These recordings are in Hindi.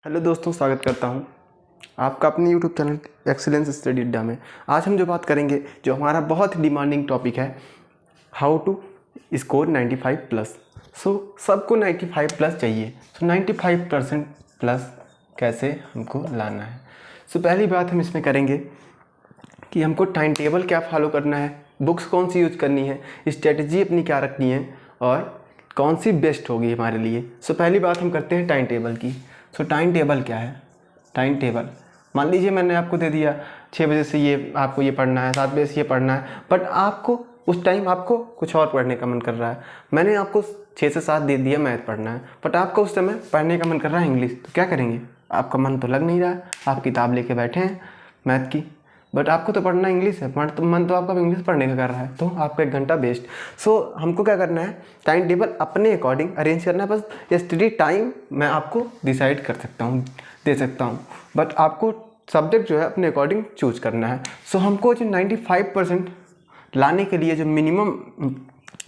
हेलो दोस्तों, स्वागत करता हूं आपका अपने यूट्यूब चैनल एक्सीलेंस स्टडी अड्डा में। आज हम जो बात करेंगे, जो हमारा बहुत ही डिमांडिंग टॉपिक है, हाउ टू स्कोर 95 प्लस। सबको 95 प्लस चाहिए। 95% प्लस कैसे हमको लाना है। पहली बात हम इसमें करेंगे कि हमको टाइम टेबल क्या फॉलो करना है, बुक्स कौन सी यूज करनी है, स्ट्रेटजी अपनी क्या रखनी है और कौन सी बेस्ट होगी हमारे लिए। पहली बात हम करते हैं टाइम टेबल की। टाइम टेबल क्या है। टाइम टेबल मान लीजिए मैंने आपको दे दिया 6 बजे से ये आपको ये पढ़ना है, 7 बजे से ये पढ़ना है, बट आपको उस टाइम आपको कुछ और पढ़ने का मन कर रहा है। मैंने आपको 6 से 7 दे दिया मैथ पढ़ना है, बट आपको उस समय पढ़ने का मन कर रहा है इंग्लिश। तो क्या करेंगे, आपका मन तो लग नहीं रहा है, आप किताब लेके बैठे हैं मैथ की, बट आपको तो पढ़ना इंग्लिश है, मन तो आपका इंग्लिश पढ़ने का कर रहा है, तो आपका 1 घंटा वेस्ट। हमको क्या करना है, टाइम टेबल अपने अकॉर्डिंग अरेंज करना है। बस स्टडी टाइम मैं आपको डिसाइड कर सकता हूँ, दे सकता हूँ, बट आपको सब्जेक्ट जो है अपने अकॉर्डिंग चूज करना है। हमको जो 95% लाने के लिए जो मिनिमम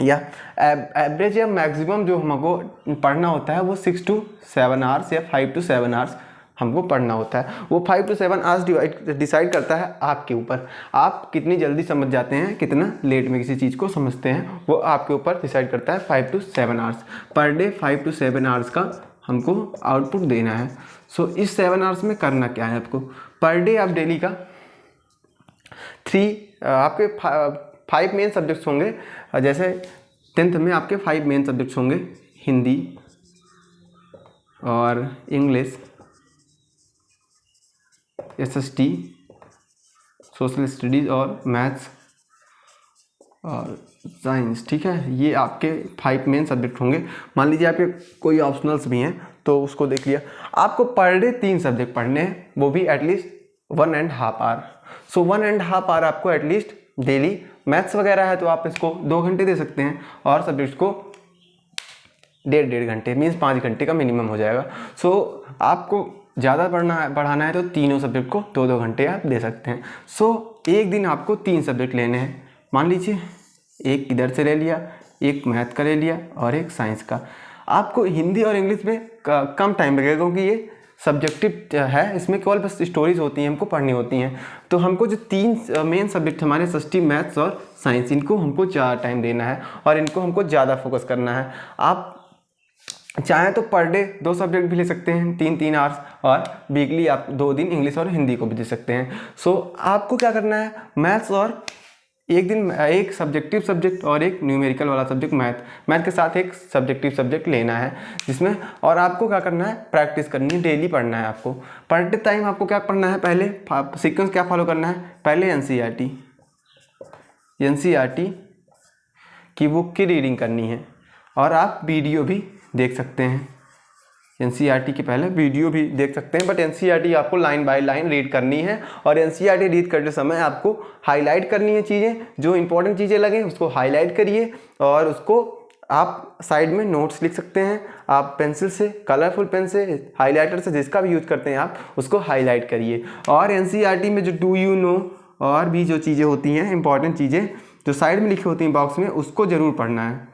या एवरेज या मैक्सिमम जो हमको पढ़ना होता है वो 6 to 7 आवर्स या 5 to 7 आवर्स हमको पढ़ना होता है। वो 5 to 7 आवर्स डिसाइड करता है आपके ऊपर, आप कितनी जल्दी समझ जाते हैं, कितना लेट में किसी चीज़ को समझते हैं, वो आपके ऊपर डिसाइड करता है। 5 to 7 hours per day, 5 to 7 hours का हमको आउटपुट देना है। इस 7 आवर्स में करना क्या है आपको, पर डे आप डेली का 3 आपके 5 मेन सब्जेक्ट्स होंगे। जैसे 10th में आपके 5 मेन सब्जेक्ट्स होंगे, हिंदी और इंग्लिश, SST, सोशल स्टडीज़ और मैथ्स और साइंस। ठीक है, ये आपके 5 मेन सब्जेक्ट होंगे। मान लीजिए आपके कोई ऑप्शनल्स भी हैं तो उसको देख लिया। आपको पर डे 3 सब्जेक्ट पढ़ने हैं, वो भी एटलीस्ट 1.5 आवर। 1.5 आवर आपको एटलीस्ट डेली। मैथ्स वगैरह है तो आप इसको 2 घंटे दे सकते हैं और सब्जेक्ट्स को 1.5 घंटे, मीन्स 5 घंटे का मिनिमम हो जाएगा। आपको ज़्यादा पढ़ाना है तो तीनों सब्जेक्ट को 2-2 घंटे आप दे सकते हैं। एक दिन आपको 3 सब्जेक्ट लेने हैं। मान लीजिए एक इधर से ले लिया, एक मैथ का ले लिया और एक साइंस का। आपको हिंदी और इंग्लिश में कम टाइम लगेगा क्योंकि ये सब्जेक्टिव है, इसमें केवल बस स्टोरीज होती हैं, हमको पढ़नी होती हैं। तो हमको जो 3 मेन सब्जेक्ट हमारे SST, मैथ्स और साइंस, इनको हमको ज़्यादा टाइम देना है और इनको हमको ज़्यादा फोकस करना है। आप चाहें तो पर डे 2 सब्जेक्ट भी ले सकते हैं, 3-3 आवर्स, और वीकली आप 2 दिन इंग्लिश और हिंदी को भी दे सकते हैं। आपको क्या करना है, मैथ्स और एक दिन एक सब्जेक्टिव सब्जेक्ट और एक न्यूमेरिकल वाला सब्जेक्ट मैथ के साथ एक सब्जेक्टिव सब्जेक्ट लेना है जिसमें, और आपको क्या करना है, प्रैक्टिस करनी है, डेली पढ़ना है आपको। पढ़ते टाइम आपको क्या पढ़ना है, पहले सीक्वेंस क्या फॉलो करना है, पहले NCERT की बुक की रीडिंग करनी है और आप वीडियो भी देख सकते हैं। NCERT की पहले वीडियो भी देख सकते हैं, बट NCERT आपको लाइन बाय लाइन रीड करनी है और NCERT रीड करते समय आपको हाईलाइट करनी है चीज़ें, जो इंपॉर्टेंट चीज़ें लगें उसको हाईलाइट करिए और उसको आप साइड में नोट्स लिख सकते हैं। आप पेंसिल से, कलरफुल पेन से, हाईलाइटर से, जिसका भी यूज करते हैं आप उसको हाईलाइट करिए। और NCERT में जो डू यू नो और भी जो चीज़ें होती हैं, इंपॉर्टेंट चीज़ें जो साइड में लिखी होती हैं बॉक्स में, उसको ज़रूर पढ़ना है।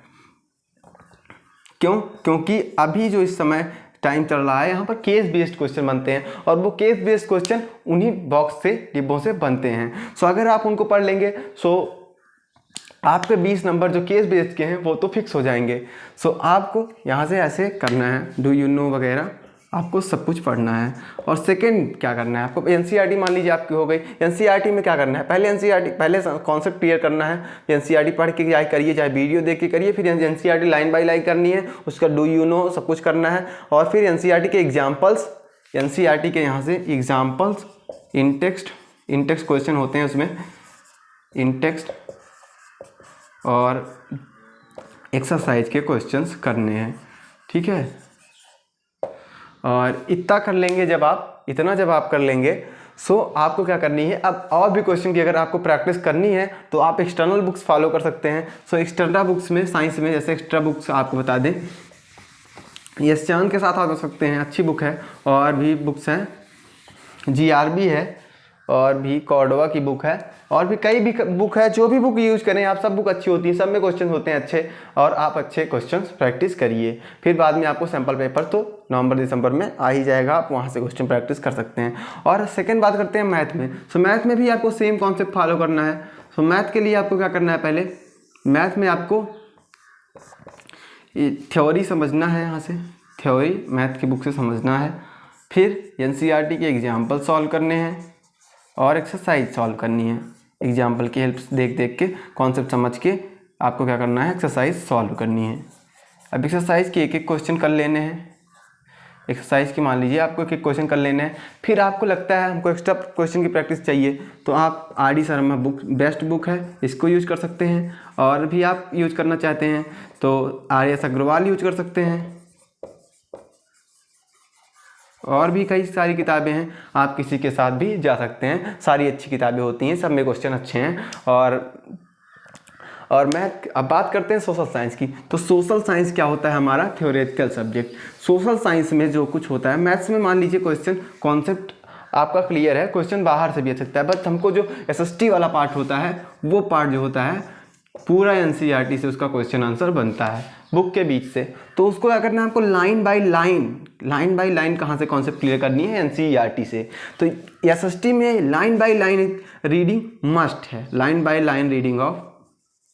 क्योंकि अभी जो इस समय टाइम चल रहा है, यहाँ पर केस बेस्ड क्वेश्चन बनते हैं और वो केस बेस्ड क्वेश्चन उन्हीं बॉक्स से, डिब्बों से बनते हैं। अगर आप उनको पढ़ लेंगे आपके 20 नंबर जो केस बेस्ड के हैं वो तो फिक्स हो जाएंगे। आपको यहाँ से ऐसे करना है, डू यू नो वगैरह आपको सब कुछ पढ़ना है। और सेकंड क्या करना है आपको, NCERT मान लीजिए आपकी हो गई। NCERT में क्या करना है, पहले कॉन्सेप्ट क्लियर करना है। NCERT पढ़ के चाहे करिए, चाहे वीडियो देख के करिए, फिर NCERT लाइन बाय लाइन करनी है, उसका डू यू नो सब कुछ करना है। और फिर NCERT के एग्जाम्पल्स, NCERT के यहाँ से एग्जाम्पल्स, इंटेक्स्ट क्वेश्चन होते हैं उसमें, इंटेक्स्ट और एक्सरसाइज के क्वेश्चंस करने हैं। ठीक है, और इतना कर लेंगे जब आप कर लेंगे, आपको क्या करनी है, अब और भी क्वेश्चन की अगर आपको प्रैक्टिस करनी है तो आप एक्सटर्नल बुक्स फॉलो कर सकते हैं। एक्सटर्नल बुक्स में साइंस में जैसे एक्स्ट्रा बुक्स आपको बता दें, यस चांद के साथ आप कर सकते हैं, अच्छी बुक है। और भी बुक्स हैं, GRB है और भी कॉर्डोवा की बुक है, और भी कई भी बुक है। जो भी बुक यूज करें आप, सब बुक अच्छी होती है, सब में क्वेश्चन होते हैं अच्छे, और आप अच्छे क्वेश्चन प्रैक्टिस करिए। फिर बाद में आपको सैम्पल पेपर तो नवंबर दिसंबर में आ ही जाएगा, आप वहाँ से क्वेश्चन प्रैक्टिस कर सकते हैं। और सेकेंड बात करते हैं मैथ में। सो मैथ में भी आपको सेम कॉन्सेप्ट फॉलो करना है। सो मैथ के लिए आपको क्या करना है, पहले मैथ में आपको थ्योरी समझना है, यहाँ से थ्योरी मैथ की बुक से समझना है। फिर एनसीईआरटी के एग्जाम्पल सॉल्व करने हैं और एक्सरसाइज सॉल्व करनी है। एग्जाम्पल की हेल्प देख देख के, कॉन्सेप्ट समझ के आपको क्या करना है, एक्सरसाइज सॉल्व करनी है। अब एक्सरसाइज के एक एक क्वेश्चन कर लेने हैं। एक्सरसाइज की मान लीजिए आपको एक एक क्वेश्चन कर लेने हैं। फिर आपको लगता है हमको एक्स्ट्रा क्वेश्चन की प्रैक्टिस चाहिए, तो आप RD. Sharma book best book है, इसको यूज कर सकते हैं। और भी आप यूज करना चाहते हैं तो आर.एस. अग्रवाल यूज कर सकते हैं। और भी कई सारी किताबें हैं, आप किसी के साथ भी जा सकते हैं, सारी अच्छी किताबें होती हैं, सब में क्वेश्चन अच्छे हैं। और मैं अब बात करते हैं सोशल साइंस की। तो सोशल साइंस क्या होता है, हमारा थ्योरेटिकल सब्जेक्ट। सोशल साइंस में जो कुछ होता है, मैथ्स में मान लीजिए क्वेश्चन कॉन्सेप्ट आपका क्लियर है, क्वेश्चन बाहर से भी आ सकता है, बट हमको जो एसएसटी वाला पार्ट होता है, वो पार्ट जो होता है पूरा एनसीईआरटी से उसका क्वेश्चन आंसर बनता है, बुक के बीच से। तो उसको क्या करना है, आपको लाइन बाय लाइन कहाँ से कॉन्सेप्ट क्लियर करनी है, एनसीईआरटी से। तो एसएसटी में line by line reading must है, line by line reading of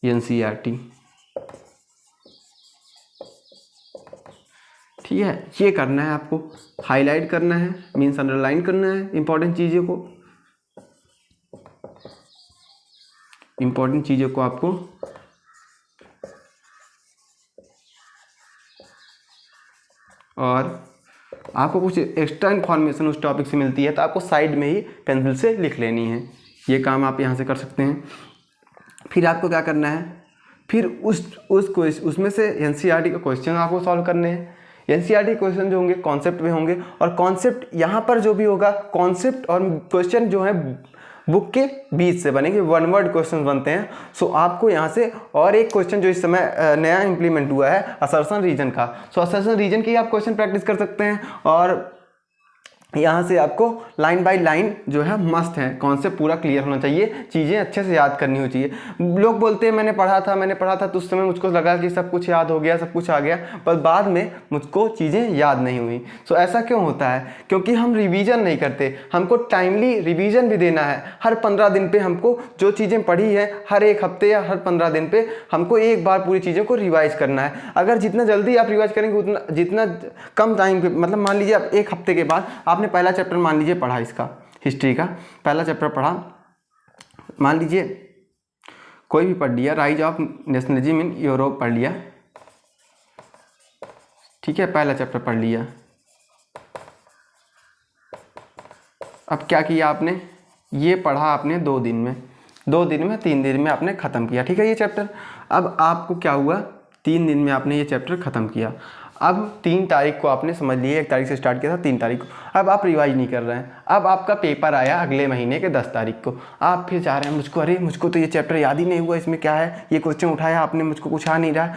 NCERT. ठीक है, ये करना है आपको, हाईलाइट करना है, मीन्स अंडरलाइन करना है इंपॉर्टेंट चीज़ों को आपको और आपको कुछ एक्स्ट्रा इन्फॉर्मेशन उस टॉपिक से मिलती है तो आपको साइड में ही पेंसिल से लिख लेनी है। ये काम आप यहाँ से कर सकते हैं। फिर आपको क्या करना है, फिर उसमें से एनसीईआरटी का क्वेश्चन आपको सॉल्व करने हैं। एनसीईआरटी क्वेश्चन जो होंगे कॉन्सेप्ट में होंगे, और कॉन्सेप्ट यहाँ पर जो भी होगा, कॉन्सेप्ट और क्वेश्चन जो है बुक के बीच से बनेंगे, वन वर्ड क्वेश्चन बनते हैं। सो आपको यहाँ से और एक क्वेश्चन जो इस समय नया इंप्लीमेंट हुआ है, असर्शन रीजन का, सो असर्शन रीजन की आप क्वेश्चन प्रैक्टिस कर सकते हैं। और यहाँ से आपको लाइन बाय लाइन जो है मस्त है, कॉन्सेप्ट पूरा क्लियर होना चाहिए, चीज़ें अच्छे से याद करनी हो चाहिए। लोग बोलते हैं मैंने पढ़ा था तो उस समय मुझको लगा कि सब कुछ याद हो गया, सब कुछ आ गया, पर बाद में मुझको चीज़ें याद नहीं हुई। सो ऐसा क्यों होता है, क्योंकि हम रिवीजन नहीं करते। हमको टाइमली रिवीजन भी देना है। हर 15 दिन पे हमको जो चीज़ें पढ़ी है, हर एक हफ्ते या हर 15 दिन पे हमको एक बार पूरी चीज़ों को रिवाइज करना है। अगर जितना जल्दी आप रिवाइज करेंगे उतना, जितना कम टाइम पे, मतलब मान लीजिए आप एक हफ्ते के बाद आपने पहला चैप्टर मान लीजिए पढ़ा, इसका हिस्ट्री का पहला चैप्टर पढ़ा, मान लीजिए कोई भी पढ़ लिया, rise of nationalism in Europe पढ़ लिया, ठीक है, पहला चैप्टर पढ़ लिया। अब क्या किया आपने, ये पढ़ा आपने 2 दिन में, 3 दिन में आपने ख़त्म किया, ठीक है, ये चैप्टर। अब आपको क्या हुआ, 3 दिन में आपने ये चैप्टर ख़त्म किया। अब 3 तारीख को आपने समझ लिए, 1 तारीख से स्टार्ट किया था, 3 तारीख को, अब आप रिवाइज नहीं कर रहे हैं। अब आपका पेपर आया अगले महीने के 10 तारीख को, आप फिर चाह रहे हैं मुझको तो ये चैप्टर याद ही नहीं हुआ, इसमें क्या है, ये क्वेश्चन उठाया आपने, मुझको कुछ आ नहीं रहा।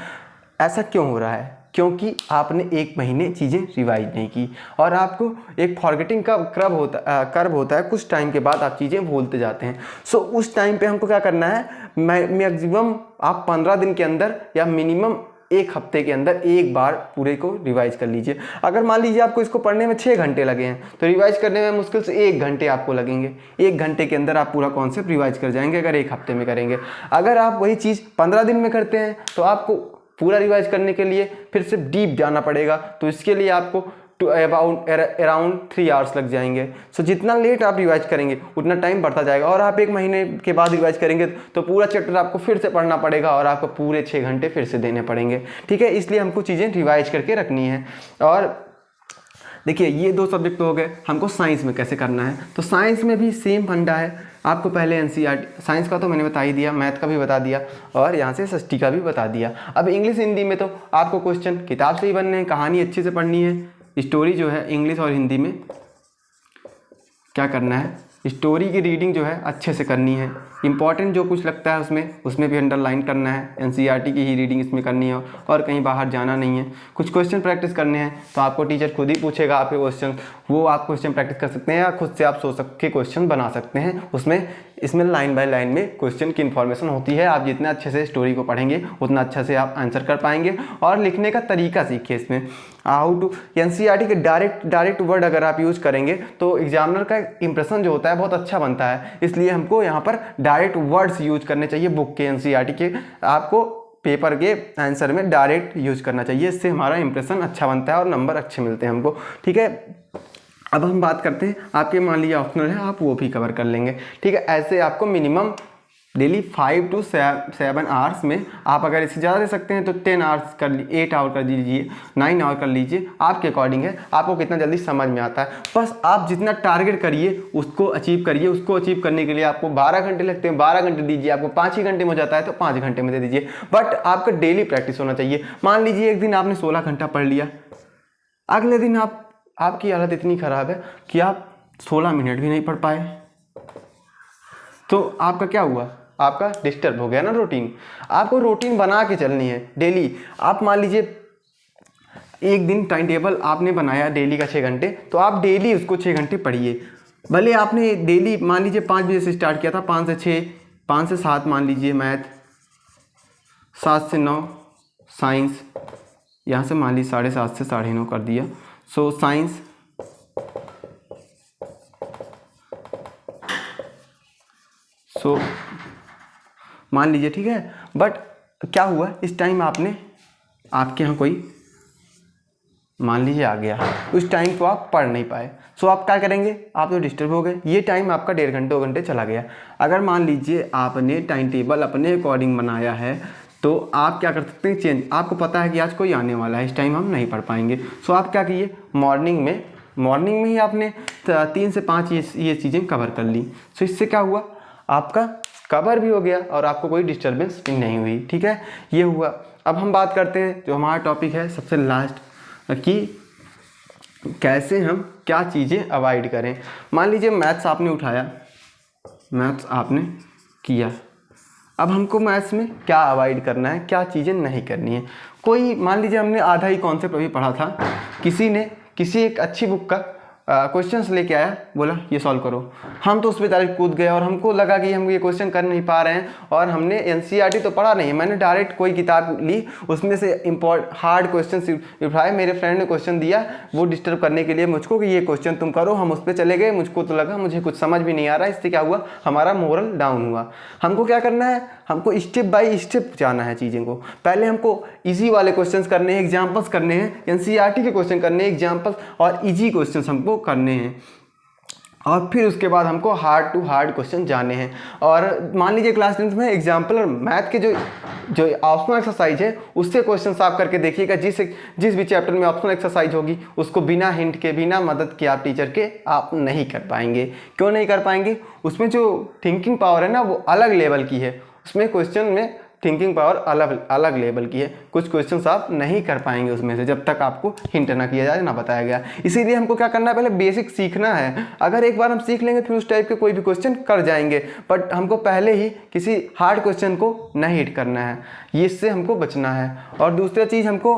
ऐसा क्यों हो रहा है, क्योंकि आपने 1 महीने चीज़ें रिवाइज नहीं की, और आपको एक फॉरगेटिंग का कर्व होता है, कुछ टाइम के बाद आप चीज़ें भूलते जाते हैं। सो उस टाइम पे हमको क्या करना है, मैक्सिमम आप 15 दिन के अंदर या मिनिमम 1 हफ्ते के अंदर एक बार पूरे को रिवाइज कर लीजिए। अगर मान लीजिए आपको इसको पढ़ने में 6 घंटे लगे हैं तो रिवाइज करने में मुश्किल से 1 घंटे आपको लगेंगे। 1 घंटे के अंदर आप पूरा कॉन्सेप्ट रिवाइज कर जाएंगे अगर 1 हफ्ते में करेंगे। अगर आप वही चीज़ 15 दिन में करते हैं तो आपको पूरा रिवाइज करने के लिए फिर से डीप जाना पड़ेगा, तो इसके लिए आपको अराउंड 3 आवर्स लग जाएंगे। सो जितना लेट आप रिवाइज करेंगे उतना टाइम बढ़ता जाएगा, और आप 1 महीने के बाद रिवाइज करेंगे तो पूरा चैप्टर आपको फिर से पढ़ना पड़ेगा और आपको पूरे 6 घंटे फिर से देने पड़ेंगे, ठीक है। इसलिए हमको चीज़ें रिवाइज करके रखनी है। और देखिए ये 2 सब्जेक्ट हो गए। हमको साइंस में कैसे करना है, तो साइंस में भी सेम फंडा है। आपको पहले एनसीईआरटी साइंस का तो मैंने बता ही दिया, मैथ का भी बता दिया, और यहाँ से एसएसटी का भी बता दिया। अब इंग्लिश हिंदी में तो आपको क्वेश्चन किताब से ही बनने हैं, कहानी अच्छे से पढ़नी है। स्टोरी जो है इंग्लिश और हिंदी में क्या करना है, स्टोरी की रीडिंग जो है अच्छे से करनी है। इंपॉर्टेंट जो कुछ लगता है उसमें भी अंडरलाइन करना है। एनसीईआरटी की ही रीडिंग इसमें करनी है और कहीं बाहर जाना नहीं है। कुछ क्वेश्चन प्रैक्टिस करने हैं तो आपको टीचर खुद ही पूछेगा आपके क्वेश्चन, वो आप क्वेश्चन प्रैक्टिस कर सकते हैं या खुद से आप सोच के क्वेश्चन बना सकते हैं। इसमें लाइन बाय लाइन में क्वेश्चन की इन्फॉर्मेशन होती है। आप जितना अच्छे से स्टोरी को पढ़ेंगे उतना अच्छा से आप आंसर कर पाएंगे और लिखने का तरीका सीखिए। इसमें हाउ टू एनसीईआरटी के डायरेक्ट वर्ड अगर आप यूज़ करेंगे तो एग्जामिनर का इंप्रेशन जो होता है बहुत अच्छा बनता है। इसलिए हमको यहाँ पर डायरेक्ट वर्ड्स यूज करने चाहिए बुक के, एनसीईआरटी के। आपको पेपर के आंसर में डायरेक्ट यूज करना चाहिए, इससे हमारा इंप्रेशन अच्छा बनता है और नंबर अच्छे मिलते हैं हमको। ठीक है, अब हम बात करते हैं आपके मान लीजिए ऑप्शनल है, आप वो भी कवर कर लेंगे। ठीक है, ऐसे आपको मिनिमम डेली 5 to 7 आवर्स में, आप अगर इससे ज़्यादा दे सकते हैं तो 10 आवर्स कर लीजिए, 8 आवर कर लीजिए, 9 आवर कर लीजिए, आपके अकॉर्डिंग है आपको कितना जल्दी समझ में आता है। बस आप जितना टारगेट करिए उसको अचीव करिए। उसको अचीव करने के लिए आपको 12 घंटे लगते हैं, 12 घंटे दीजिए। आपको 5 ही घंटे में हो जाता है तो 5 घंटे में दे दीजिए, बट आपका डेली प्रैक्टिस होना चाहिए। मान लीजिए एक दिन आपने 16 घंटा पढ़ लिया, अगले दिन आपकी हालत इतनी ख़राब है कि आप 16 मिनट भी नहीं पढ़ पाए, तो आपका क्या हुआ, आपका डिस्टर्ब हो गया ना रूटीन। आपको रूटीन बना के चलनी है डेली। आप मान लीजिए एक दिन टाइम टेबल आपने बनाया डेली का 6 घंटे, तो आप डेली उसको 6 घंटे पढ़िए। भले आपने डेली मान लीजिए 5 बजे से स्टार्ट किया था, 5 से 6, 5 से 7 मान लीजिए मैथ, 7 से 9 साइंस, यहाँ से मान लीजिए 7:30 से 9:30 कर दिया। सो साइंस, सो मान लीजिए, ठीक है। बट क्या हुआ, इस टाइम आपके यहाँ कोई मान लीजिए आ गया, उस टाइम को आप पढ़ नहीं पाए, सो आप क्या करेंगे, आप तो डिस्टर्ब हो गए। ये टाइम आपका 1.5 घंटे 2 घंटे चला गया। अगर मान लीजिए आपने टाइम टेबल अपने अकॉर्डिंग बनाया है तो आप क्या कर सकते हैं, चेंज। आपको पता है कि आज कोई आने वाला है, इस टाइम हम नहीं पढ़ पाएंगे, सो आप क्या कीजिए, मॉर्निंग में ही आपने 3 से 5 ये चीज़ें कवर कर ली। सो इससे क्या हुआ, आपका कवर भी हो गया और आपको कोई डिस्टर्बेंस भी नहीं हुई। ठीक है, ये हुआ। अब हम बात करते हैं जो हमारा टॉपिक है सबसे लास्ट, कि कैसे हम क्या चीज़ें अवॉइड करें। मान लीजिए मैथ्स आपने उठाया, मैथ्स आपने किया, अब हमको मैथ्स में क्या अवॉइड करना है, क्या चीज़ें नहीं करनी है। कोई मान लीजिए हमने आधा ही कॉन्सेप्ट अभी पढ़ा था, किसी एक अच्छी बुक का क्वेश्चंस लेके आया, बोला ये सॉल्व करो, हम तो उस पर डायरेक्ट कूद गए और हमको लगा कि हम ये क्वेश्चन कर नहीं पा रहे हैं। और हमने एनसीईआरटी तो पढ़ा नहीं है, मैंने डायरेक्ट कोई किताब ली, उसमें से हार्ड क्वेश्चन उठाए। मेरे फ्रेंड ने क्वेश्चन दिया वो डिस्टर्ब करने के लिए मुझको कि ये क्वेश्चन तुम करो, हम उस पर चले गए। मुझको तो लगा मुझे कुछ समझ भी नहीं आ रहा, इससे क्या हुआ, हमारा मोरल डाउन हुआ। हमको क्या करना है, हमको स्टेप बाय स्टेप जाना है चीज़ों को। पहले हमको इजी वाले क्वेश्चंस करने हैं, एग्जाम्पल्स करने हैं, एनसीईआरटी के क्वेश्चन करने हैं, एग्जाम्पल्स और इजी क्वेश्चंस हमको करने हैं, और फिर उसके बाद हमको हार्ड टू हार्ड क्वेश्चन जाने हैं। और मान लीजिए क्लास 10th में एग्जाम्पल और मैथ के जो ऑप्शनल एक्सरसाइज है उससे क्वेश्चन आप करके देखिएगा। जिस भी चैप्टर में ऑप्शनल एक्सरसाइज होगी उसको बिना हिंट के, बिना मदद के आप टीचर के आप नहीं कर पाएंगे। क्यों नहीं कर पाएंगे, उसमें जो थिंकिंग पावर है ना वो अलग लेवल की है, उसमें क्वेश्चन में थिंकिंग पावर अलग लेवल की है। कुछ क्वेश्चंस आप नहीं कर पाएंगे उसमें से जब तक आपको हिंट ना किया जाए, ना बताया गया। इसीलिए हमको क्या करना है, पहले बेसिक सीखना है। अगर एक बार हम सीख लेंगे फिर उस टाइप के कोई भी क्वेश्चन कर जाएंगे, बट हमको पहले ही किसी हार्ड क्वेश्चन को नहीं हिट करना है, इससे हमको बचना है। और दूसरा चीज़ हमको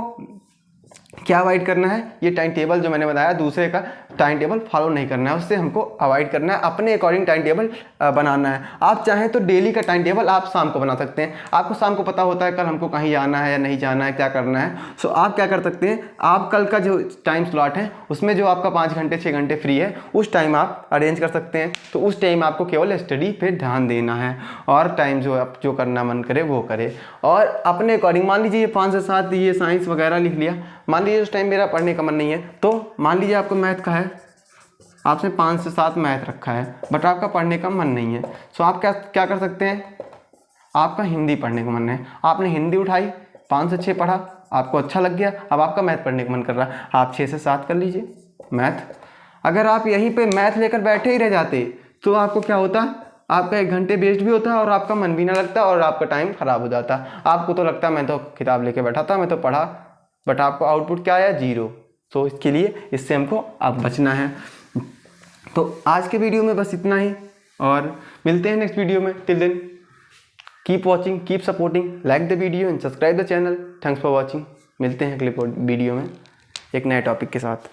क्या अवॉइड करना है, ये टाइम टेबल जो मैंने बताया दूसरे का टाइम टेबल फॉलो नहीं करना है, उससे हमको अवॉइड करना है। अपने अकॉर्डिंग टाइम टेबल बनाना है। आप चाहें तो डेली का टाइम टेबल आप शाम को बना सकते हैं। आपको शाम को पता होता है कल हमको कहीं जाना है या नहीं जाना है, क्या करना है। सो आप क्या कर सकते हैं, आप कल का जो टाइम स्लॉट है उसमें जो आपका 5 घंटे 6 घंटे फ्री है उस टाइम आप अरेंज कर सकते हैं। तो उस टाइम आपको केवल स्टडी पे ध्यान देना है और टाइम जो करना मन करे वो करे। और अपने अकॉर्डिंग मान लीजिए 5 से 7 ये साइंस वगैरह लिख लिया, मान लीजिए उस टाइम मेरा पढ़ने का मन नहीं है, तो मान लीजिए आपको मैथ का है, आपने 5 से 7 मैथ रखा है बट आपका पढ़ने का मन नहीं है, सो आप क्या कर सकते हैं, आपका हिंदी पढ़ने का मन है, आपने हिंदी उठाई 5 से 6 पढ़ा, आपको अच्छा लग गया, अब आपका मैथ पढ़ने का मन कर रहा है, आप 6 से 7 कर लीजिए मैथ। अगर आप यहीं पे मैथ लेकर बैठे ही रह जाते तो आपको क्या होता, आपका 1 घंटे वेस्ट भी होता है और आपका मन भी ना लगता और आपका टाइम खराब हो जाता। आपको तो लगता मैं तो किताब लेके बैठा था, मैं तो पढ़ा, बट आपको आउटपुट क्या आया, 0। तो इसके लिए इससे हमको अब बचना है। तो आज के वीडियो में बस इतना ही, और मिलते हैं नेक्स्ट वीडियो में। Till then keep watching, keep supporting, like the video and subscribe the channel. Thanks for watching. मिलते हैं अगले वीडियो में एक नए टॉपिक के साथ।